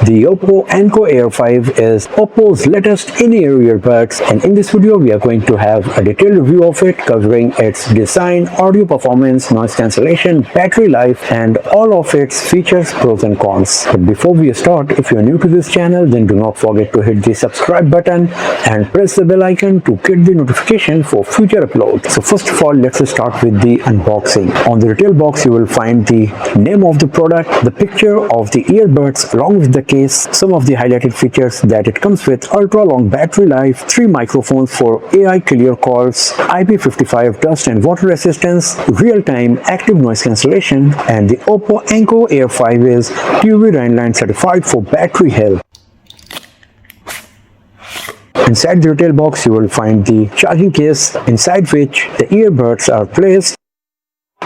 The OPPO Enco Air5 is OPPO's latest in-ear earbuds, and in this video we are going to have a detailed review of it, covering its design, audio performance, noise cancellation, battery life, and all of its features, pros and cons. But before we start, if you are new to this channel, then do not forget to hit the subscribe button and press the bell icon to get the notification for future uploads. So first of all, let's start with the unboxing. On the retail box you will find the name of the product, the picture of the earbuds along with the case, some of the highlighted features that it comes with: ultra long battery life, 3 microphones for AI clear calls, IP55 dust and water resistance, real-time active noise cancellation, and the OPPO Enco Air5 is UV Rhineland certified for battery health. Inside the retail box you will find the charging case, inside which the earbuds are placed.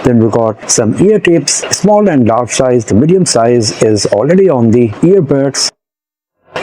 Then we got some ear tips, small and large size. The medium size is already on the earbuds.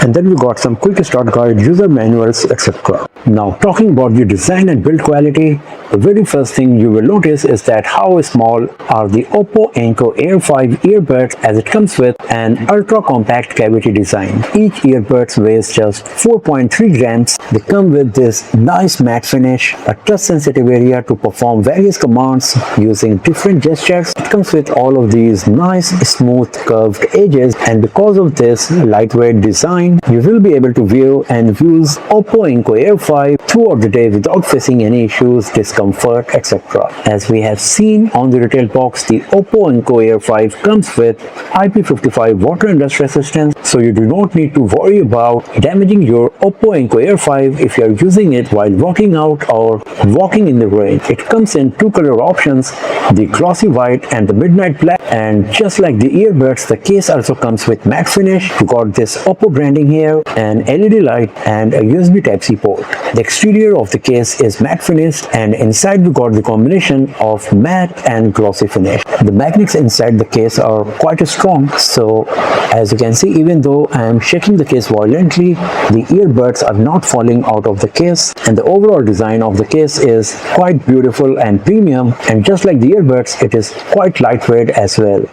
And then we got some quick start guide, user manuals, etc. Now talking about the design and build quality, the very first thing you will notice is that how small are the OPPO Enco Air5 earbuds, as it comes with an ultra compact cavity design. Each earbud weighs just 4.3 grams. They come with this nice matte finish, a touch sensitive area to perform various commands using different gestures. It comes with all of these nice smooth curved edges, and because of this lightweight design, you will be able to view and use OPPO Enco Air5 throughout the day without facing any issues, discomfort, etc. As we have seen on the retail box, the OPPO Enco Air5 comes with IP55 water and dust resistance, so you do not need to worry about damaging your OPPO Enco Air5 if you are using it while walking out or walking in the rain. It comes in 2 color options, the glossy white and the midnight black, and just like the earbuds, the case also comes with matte finish. You got this OPPO branding here, an LED light, and a USB Type-C port. The exterior of the case is matte finished, and inside we got the combination of matte and glossy finish. The magnets inside the case are quite strong, so as you can see, even though I am shaking the case violently, the earbuds are not falling out of the case, and the overall design of the case is quite beautiful and premium, and just like the earbuds, it is quite lightweight as well.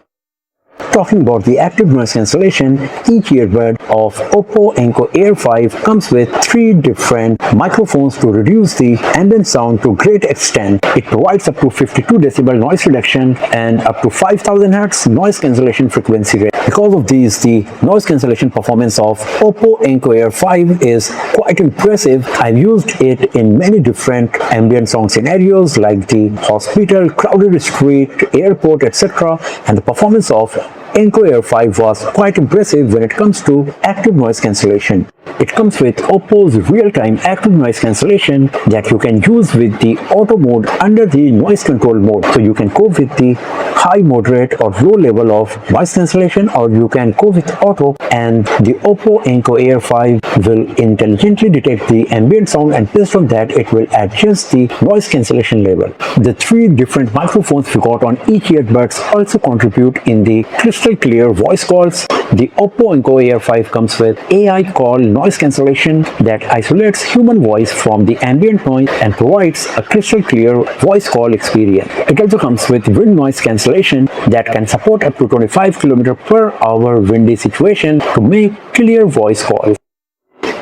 Talking about the active noise cancellation, each earbud of OPPO Enco Air5 comes with 3 different microphones to reduce the ambient sound to great extent. It provides up to 52 decibel noise reduction and up to 5000 Hz noise cancellation frequency range. Because of these, the noise cancellation performance of OPPO Enco Air5 is quite impressive. I've used it in many different ambient sound scenarios like the hospital, crowded street, airport, etc. and the performance of Enco Air5 was quite impressive when it comes to active noise cancellation. It comes with OPPO's real-time active noise cancellation that you can use with the auto mode under the noise control mode. So you can go with the high, moderate or low level of noise cancellation, or you can go with auto, and the OPPO Enco Air5 will intelligently detect the ambient sound, and based on that it will adjust the noise cancellation level. The 3 different microphones we got on each earbuds also contribute in the crystal clear voice calls. The OPPO Enco Air5 comes with AI call noise cancellation that isolates human voice from the ambient noise and provides a crystal clear voice call experience. It also comes with wind noise cancellation that can support up to 25 km/h windy situation to make clear voice calls.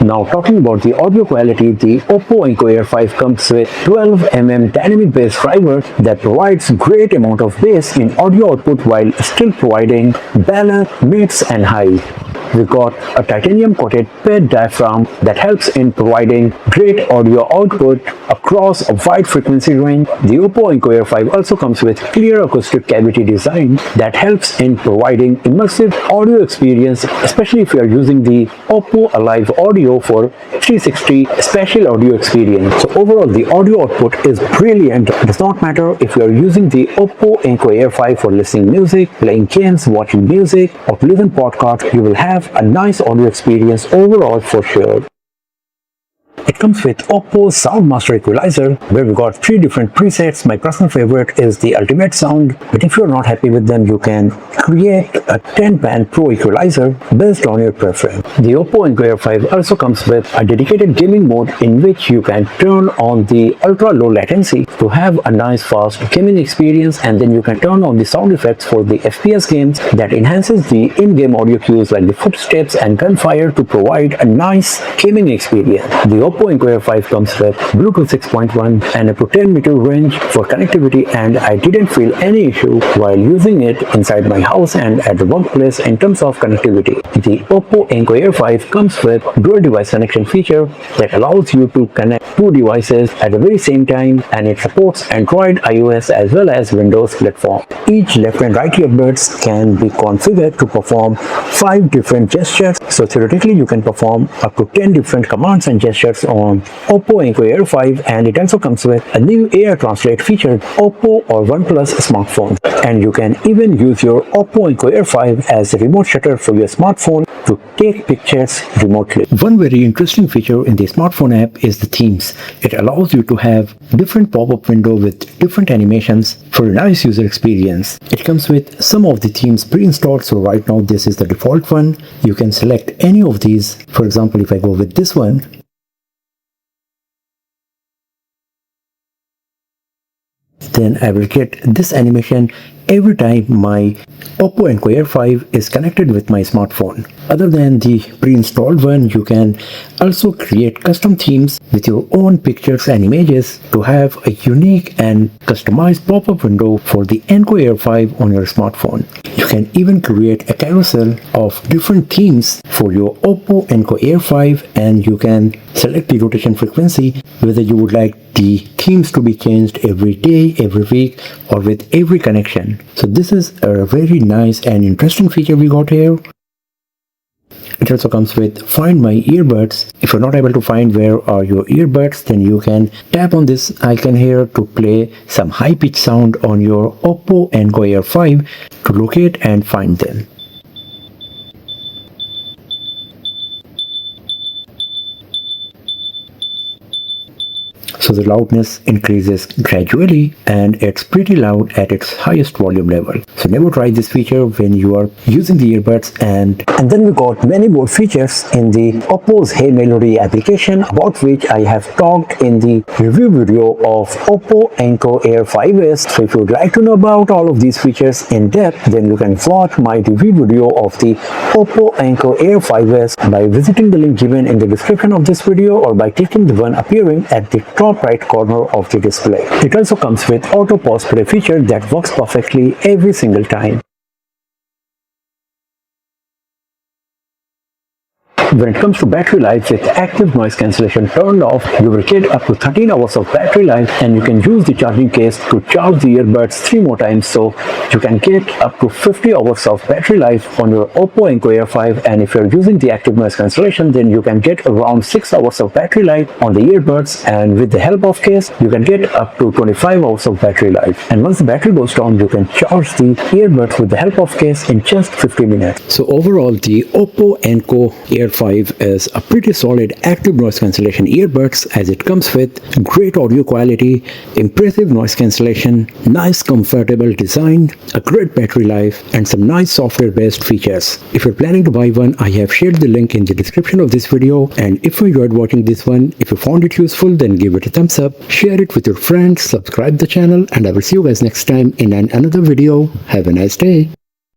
Now talking about the audio quality, the OPPO Enco Air5 comes with 12 mm dynamic bass driver that provides great amount of bass in audio output while still providing balance, mids and high. We got a titanium coated PET diaphragm that helps in providing great audio output across a wide frequency range. The OPPO Enco Air5 also comes with clear acoustic cavity design that helps in providing immersive audio experience, especially if you are using the OPPO Alive Audio for 360 spatial audio experience. So overall the audio output is brilliant. It does not matter if you are using the OPPO Enco Air5 for listening music, playing games, watching music, or to listen podcast, you will have a nice audio experience overall for sure. It comes with OPPO's Sound Master Equalizer, where we got 3 different presets. My personal favorite is the Ultimate Sound, but if you're not happy with them, you can create a 10-band Pro Equalizer based on your preference. The OPPO Enco Air5 also comes with a dedicated gaming mode in which you can turn on the ultra low latency to have a nice fast gaming experience, and then you can turn on the sound effects for the FPS games that enhances the in-game audio cues like the footsteps and gunfire to provide a nice gaming experience. The OPPO Enco Air5 comes with Bluetooth 6.1 and up to 10-meter range for connectivity, and I didn't feel any issue while using it inside my house and at the workplace in terms of connectivity. The OPPO Enco Air5 comes with dual device connection feature that allows you to connect 2 devices at the very same time, and it supports Android, iOS as well as Windows platform. Each left and right earbuds can be configured to perform 5 different gestures, so theoretically you can perform up to 10 different commands and gestures on OPPO Enco Air5, and it also comes with a new AI Translate feature OPPO or OnePlus smartphones, and you can even use your OPPO Enco Air5 as a remote shutter for your smartphone to take pictures remotely. One very interesting feature in the smartphone app is the themes. It allows you to have different pop-up window with different animations for a nice user experience. It comes with some of the themes pre-installed, so right now this is the default one. You can select any of these. For example, if I go with this one, then I will get this animation every time my OPPO Enco Air5 is connected with my smartphone. Other than the pre-installed one, you can also create custom themes with your own pictures and images to have a unique and customized pop-up window for the Enco Air5 on your smartphone. You can even create a carousel of different themes for your OPPO Enco Air5, and you can select the rotation frequency, whether you would like the themes to be changed every day, every week, or with every connection. So this is a very nice and interesting feature we got here. It also comes with Find My Earbuds. If you're not able to find where are your earbuds, then you can tap on this icon here to play some high-pitched sound on your OPPO Enco Air5 to locate and find them. So the loudness increases gradually, and it's pretty loud at its highest volume level. So never try this feature when you are using the earbuds. And then we got many more features in the OPPO's Hey Melody application, about which I have talked in the review video of OPPO Enco Air5s. So if you would like to know about all of these features in depth, then you can watch my review video of the OPPO Enco Air5s by visiting the link given in the description of this video, or by clicking the one appearing at the top right corner of the display. It also comes with auto pause play feature that works perfectly every single time. When it comes to battery life, with active noise cancellation turned off, you will get up to 13 hours of battery life, and you can use the charging case to charge the earbuds 3 more times, so you can get up to 50 hours of battery life on your OPPO Enco Air5. And if you're using the active noise cancellation, then you can get around 6 hours of battery life on the earbuds, and with the help of case, you can get up to 25 hours of battery life. And once the battery goes down, you can charge the earbuds with the help of case in just 50 minutes. So overall, the OPPO Enco Air5 is a pretty solid active noise cancellation earbuds, as it comes with great audio quality, impressive noise cancellation, nice comfortable design, a great battery life, and some nice software based features. If you're planning to buy one, I have shared the link in the description of this video, and if you enjoyed watching this one, if you found it useful, then give it a thumbs up, share it with your friends, subscribe the channel, and I will see you guys next time in another video. Have a nice day.